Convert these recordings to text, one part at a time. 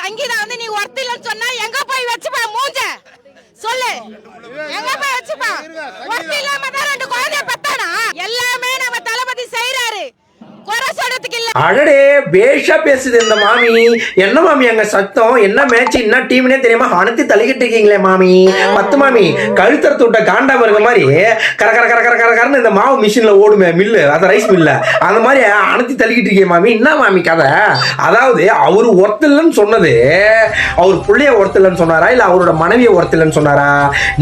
சங்கீதா வந்து நீ ஒர்த் இல்லன்னு சொன்னா எங்க போய் வச்சுப்பா மூஞ்ச சொல்லு, எங்க போய் வச்சுப்பா? ஒர்த் இல்லாம தான் 2 குழந்தைய பெத்தானா? எல்லாமே நம்ம தளபதி செய்யறாரு, குறை சொல்றதுக்கு இல்ல. அடடே பேஷா பேசுது இந்த மாமி. என்ன மாமி அங்க சத்தம்? என்ன மேட்ச், என்ன டீம்னே தெரியாம அனுத்தி தள்ளிக்கிட்டு இருக்கீங்களே மாமி. பத்து மாமி கழுத்தறுத்து விட்ட காண்டாம இருக்க மாதிரி கர கர கர கர கர கரன்னு இந்த மாவு மிஷின்ல ஓடுமே மில்லு, அந்த ரைஸ் மில்ல, அந்த மாதிரி அனுத்தி தள்ளிக்கிட்டு இருக்கீங்க மாமி. என்ன மாமி கதை? அதாவது அவரு ஒருத்தலன்னு சொன்னது அவர் பிள்ளைய ஒருத்தலன்னு சொன்னாரா இல்ல அவரோட மனைவியை ஒருத்தலன்னு சொன்னாரா?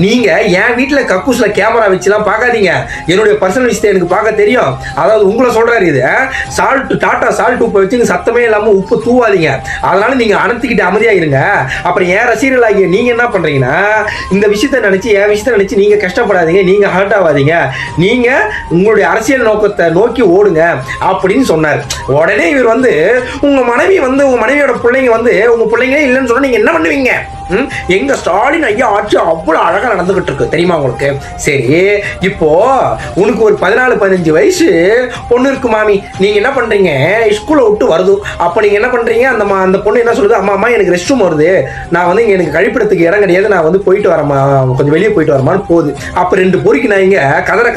நீங்க என் வீட்டுல கக்கூஸ்ல கேமரா வச்சுலாம் பார்க்காதீங்க. என்னுடைய பர்சனல் விஷயத்தை எனக்கு பார்க்க தெரியும். அதாவது உங்களை சொல்றாரு இது சால்ட் டாட்டா சால்ட் உப்பு வச்சு சத்தமே இல்லாம உப்பு தூவாதீங்க. அதனால நீங்க அனுத்திக்கிட்டு அமைதியா இருங்க. அப்புறம் ஏன் ரசிகர்களாகிய நீங்க என்ன பண்றீங்கன்னா இந்த விஷயத்தை நினைச்சு என் விஷயத்தை நினைச்சு நீங்க கஷ்டப்படாதீங்க, நீங்க ஹர்ட் ஆகாதீங்க, நீங்க உங்களுடைய அரசியல் நோக்கத்தை நோக்கி ஓடுங்க அப்படின்னு சொன்னார். உடனே இவர் வந்து உங்க மனைவியோட பிள்ளைங்க வந்து உங்க பிள்ளைங்களே இல்லைன்னு சொன்னா நீங்க என்ன பண்ணுவீங்க? எங்க ஸ்டாலின் ஐயா ஆட்சி அவ்வளவு அழகா நடந்துகிட்டு இருக்கு தெரியுமா உங்களுக்கு? சரி, இப்போ உனக்கு ஒரு 14-15 வயசு பொண்ணு இருக்கு மாமி. நீங்க என்ன பண்றீங்க? ஸ்கூலை விட்டு வருது. அப்ப நீங்க என்ன பண்றீங்க? அந்த பொண்ணு என்ன சொல்லுது? அம்மா எனக்கு ரெஸ்ட் ரூம் வருது, நான் வந்து எனக்கு கழிப்பிடத்துக்கு இடம் கிடையாது, நான் வந்து போயிட்டு வரமா, கொஞ்சம் வெளியே போயிட்டு வரமான்னு போகுது. அப்ப 2 பொறிக்கு நான் இங்க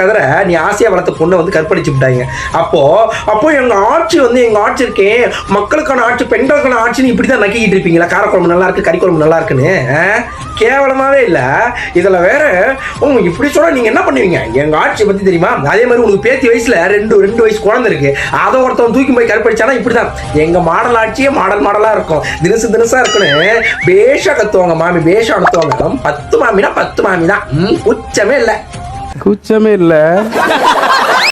கதற நீ ஆசையா வளர்த்த பொண்ணை வந்து கற்பழிச்சு விட்டாங்க. அப்போ எங்க ஆட்சி இருக்கேன், மக்களுக்கான ஆட்சி, பெண்களுக்கான ஆட்சின்னு இப்படிதான் நக்கிக்கிட்டு இருப்பீங்களா? காரக்குழம்பு நல்லா இருக்கு, கறிக்குழம்பு நல்லா இருக்குன்னு கேவலமாவே இல்ல. இதுல வேற இப்படி சொல்ல நீங்க என்ன பண்ணுவீங்க? எங்க ஆட்சி பத்தி தெரியுமா? அதே மாதிரி உனக்கு பேத்தி வயசுல 2 வயசு குழந்தை இருக்கு, அதை ஒருத்தவன் தூக்கி போய் கற்பழிச்சானா இப்படிதான். எங்க மாடல் ஆட்சியே மாடலா இருக்கும், தினசா இருக்குன்னு பேஷா கத்துவாங்க மாமி, பேஷா நடத்துவாங்க. 10 மாமினா 10 மாமி தான், கூச்சமே இல்ல.